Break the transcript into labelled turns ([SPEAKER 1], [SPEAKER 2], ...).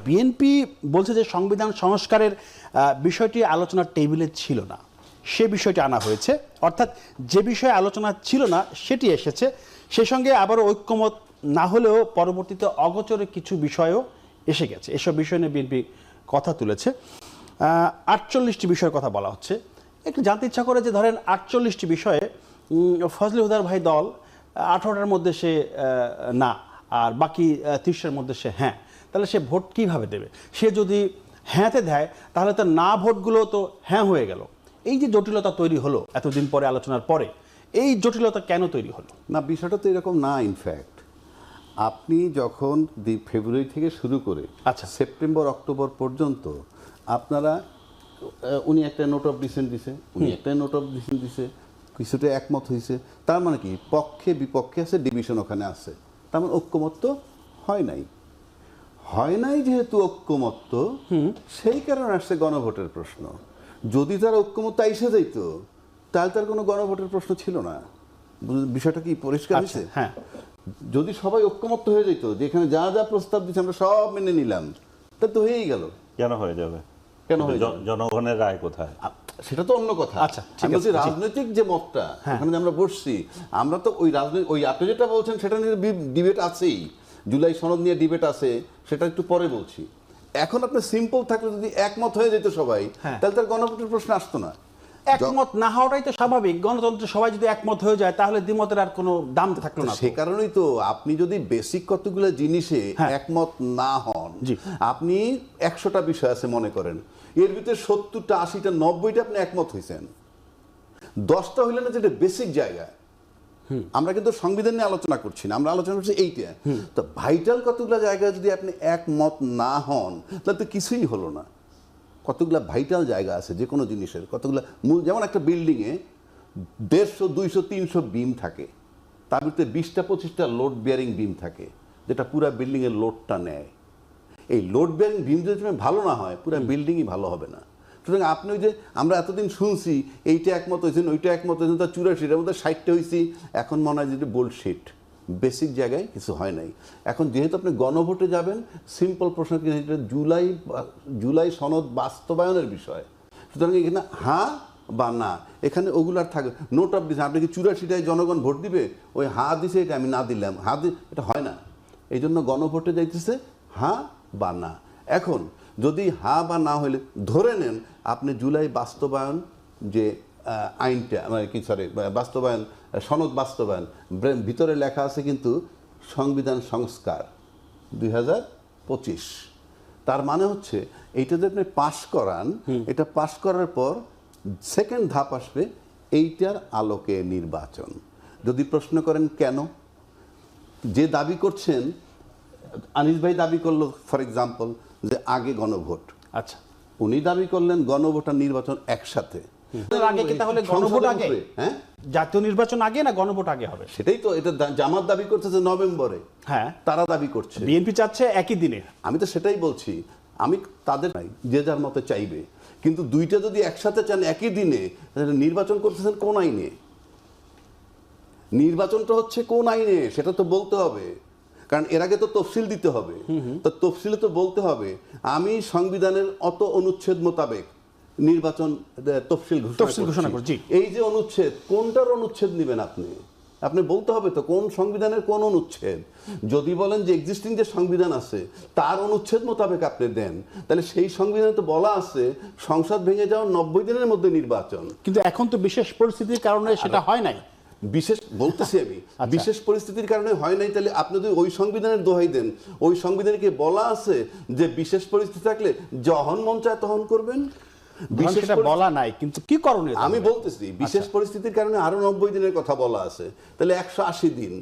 [SPEAKER 1] BNP বলছে যে সংবিধান সংস্কারের বিষয়টি আলোচনার টেবিলে ছিল না, সে বিষয়টি আনা হয়েছে, অর্থাৎ যে বিষয়ে আলোচনা ছিল না সেটি এসেছে। সেই সঙ্গে আবারও ঐক্যমত না হলেও পরবর্তীতে অগোচরে কিছু বিষয়ও এসে গেছে। এসব বিষয় নিয়ে বিএনপি কথা তুলেছে। 48টি বিষয়ের কথা বলা হচ্ছে। একটু জানতে ইচ্ছা করে যে ধরেন 48টি বিষয়ে ফজলে হুদার ভাই দল 18টার মধ্যে সে না, আর বাকি 30টার মধ্যে সে হ্যাঁ, তাহলে সে ভোট কিভাবে দেবে? সে যদি হ্যাঁতে দেয় তাহলে তার না ভোটগুলো তো হ্যাঁ হয়ে গেল। এই যে জটিলতা তৈরি হলো এতদিন পরে, আলোচনার পরে, এই জটিলতা কেন তৈরি হলো?
[SPEAKER 2] না, বিষয়টা তো এরকম না। ইনফ্যাক্ট আপনি যখন ফেব্রুয়ারি থেকে শুরু করে
[SPEAKER 1] আচ্ছা
[SPEAKER 2] সেপ্টেম্বর অক্টোবর পর্যন্ত আপনারা উনি একটা নোট অফ ডিসেন্ট দিছে, উনি একটা নোট অফ ডিসেন্ট দিছে, কিছুটা একমত হয়েছে। তার মানে কি, পক্ষে বিপক্ষে আছে, ডিভিশন ওখানে আছে। তার মানে ঐক্যমত তো হয় নাই। হয় নাই যেহেতু ঐক্যমত, সেই কারণে আসছে গণভোটের প্রশ্ন। যদি তার ঐক্যমত এসে যাইত তাহলে তার কোনো গণভোটের প্রশ্ন ছিল না। বিষয়টা কি পরিষ্কার হয়েছে?
[SPEAKER 1] হ্যাঁ,
[SPEAKER 2] যদি সবাই ঐক্যমত হয়ে যেত যে এখানে যা যা প্রস্তাব দিচ্ছে আমরা সব মেনে নিলাম, তা তো হয়েই গেল।
[SPEAKER 3] কেন হয়ে যাবে?
[SPEAKER 2] কেন হয়ে যাবে?
[SPEAKER 3] জনগণের রায় কোথায়?
[SPEAKER 2] সেটা তো অন্য কথা।
[SPEAKER 1] আচ্ছা,
[SPEAKER 2] আমরা যে রাজনৈতিক যে মতটা ওখানে আমরা বসছি, আমরা তো ওই রাজনৈতিক, ওই আপনি যেটা বলছেন সেটা নিয়ে ডিবেট আছেই, জুলাই সনদ নিয়ে ডিবেট আছে, সেটা একটু পরে বলছি। এখন আপনি সিম্পল থাকলে যদি একমত হয়ে যেত সবাই, তাহলে তার গণভোটের প্রশ্ন আসতো না।
[SPEAKER 1] একমত না হওয়াটাই তো স্বাভাবিক। গণতন্ত্রে সবাই যদি একমত হয়ে যায় তাহলে দ্বিমতের আর কোনো দাম থাকলো না।
[SPEAKER 2] সে কারণেই তো আপনি যদি বেসিক কতগুলো জিনিসে একমত না হন, আপনি 100টা বিষয় আছে মনে করেন, এর ভিতরে 70টা 80টা 90টা আপনি একমত হয়েছেন, 10টা হইলে না যেটা বেসিক জায়গা। আমরা কিন্তু সংবিধান নিয়ে আলোচনা করছি না, আমরা আলোচনা করছি এইটা। তো ভাইটাল কতগুলো জায়গায় যদি আপনি একমত না হন তাহলে তো কিছুই হলো না। কতগুলা ভাইটাল জায়গা আছে যে কোনো জিনিসের, কতগুলা মূল, যেমন একটা বিল্ডিংয়ে 150, 200, 300 বিম থাকে, তার ভিতরে 20টা 25টা লোড বিয়ারিং বিম থাকে, যেটা পুরা বিল্ডিংয়ের লোডটা নেয়। এই লোড বিয়ারিং বিম যদি ভালো না হয়, পুরা বিল্ডিংই ভালো হবে না। সুতরাং আপনি ওই যে আমরা এতদিন শুনছি এইটা একমত হয়েছেন, ওইটা একমত হয়েছেন, তার 84টার মধ্যে 60টা হয়েছি, এখন মনে হয় যেটা বোল্ডশিট, বেসিক জায়গায় কিছু হয় নাই। এখন যেহেতু আপনি গণভোটে যাবেন, সিম্পল প্রশ্ন কি, জুলাই সনদ বাস্তবায়নের বিষয়। সুতরাং এখানে হ্যাঁ বা না, এখানে ওগুলো আর থাকে নোট অফ ডিসেন্ট। আপনি কি 84টায় জনগণ ভোট দিবে, ওই হ্যাঁ দিছে এটা আমি না দিলাম, হ্যাঁ এটা হয় না। এই জন্য গণভোটে যাইতেছে হ্যাঁ বা না। এখন যদি হ্যাঁ বা না হইলে ধরে নেন আপনি জুলাই বাস্তবায়ন যে আইনটা, মানে কি সরি বাস্তবায়ন সনদ বাস্তবায়ন, ভিতরে লেখা আছে কিন্তু সংবিধান সংস্কার 2025। তার মানে হচ্ছে এইটা যদি আপনি পাশ করান, এটা পাশ করার পর সেকেন্ড ধাপ আসবে এইটার আলোকে নির্বাচন। যদি প্রশ্ন করেন কেন, যে দাবি করছেন, আনিস ভাই দাবি করলো ফর এক্সাম্পল যে আগে গণভোট,
[SPEAKER 1] আচ্ছা
[SPEAKER 2] উনি দাবি করলেন গণভোট আর নির্বাচন একসাথে।
[SPEAKER 1] আগে কি তাহলে গণভোট আগে? হ্যাঁ, জাতীয় নির্বাচন আগে না গণভোট আগে হবে?
[SPEAKER 2] সেটাই তো, এটা জামাত দাবি করতেছে নভেম্বরে,
[SPEAKER 1] হ্যাঁ
[SPEAKER 2] তারা দাবি করছে,
[SPEAKER 1] বিএনপি চাচ্ছে একই দিনে।
[SPEAKER 2] আমি তো সেটাই বলছি, আমি তাদের নাই, যে যার মতে চাইবে, কিন্তু দুইটা যদি একসাথে চান একই দিনে, নির্বাচন করতেছেন কোন আইনে? নির্বাচনটা হচ্ছে কোন আইনে সেটা তো বলতে হবে, কারণ এর আগে তো তফসিল দিতে হবে। তো তফসিলে তো বলতে হবে আমি সংবিধানের অত অনুচ্ছেদ মোতাবেক নির্বাচন তফসিল ঘোষণা করছি। এই যে অনুচ্ছেদ, কোনটার অনুচ্ছেদ নেবেন আপনি? আপনি বলতে হবে তো কোন সংবিধানের কোন অনুচ্ছেদ। যদি বলেন যে এক্সিস্টিং যে সংবিধান আছে তার অনুচ্ছেদ মোতাবেক আপনি দেন, তাহলে সেই সংবিধানে তো বলা আছে সংসদ ভেঙে যাওয়ার 90 দিনের মধ্যে নির্বাচন।
[SPEAKER 1] কিন্তু এখন তো বিশেষ পরিস্থিতির কারণে সেটা হয় নাই।
[SPEAKER 2] বিশেষ বলতেছি আমি, বিশেষ পরিস্থিতির কারণে হয় নাই। তাহলে আপনি যদি ওই সংবিধানের দোহাই দেন, ওই সংবিধানে কি বলা আছে যে বিশেষ পরিস্থিতি থাকলে যখন মন চায় তখন করবেন?
[SPEAKER 1] বিশেষ বলা নাই, কিন্তু কি করণীয়
[SPEAKER 2] আমি বলতেছি বিশেষ পরিস্থিতির কারণে আরো 90 দিনের কথা বলা আছে, তাহলে 180 দিন।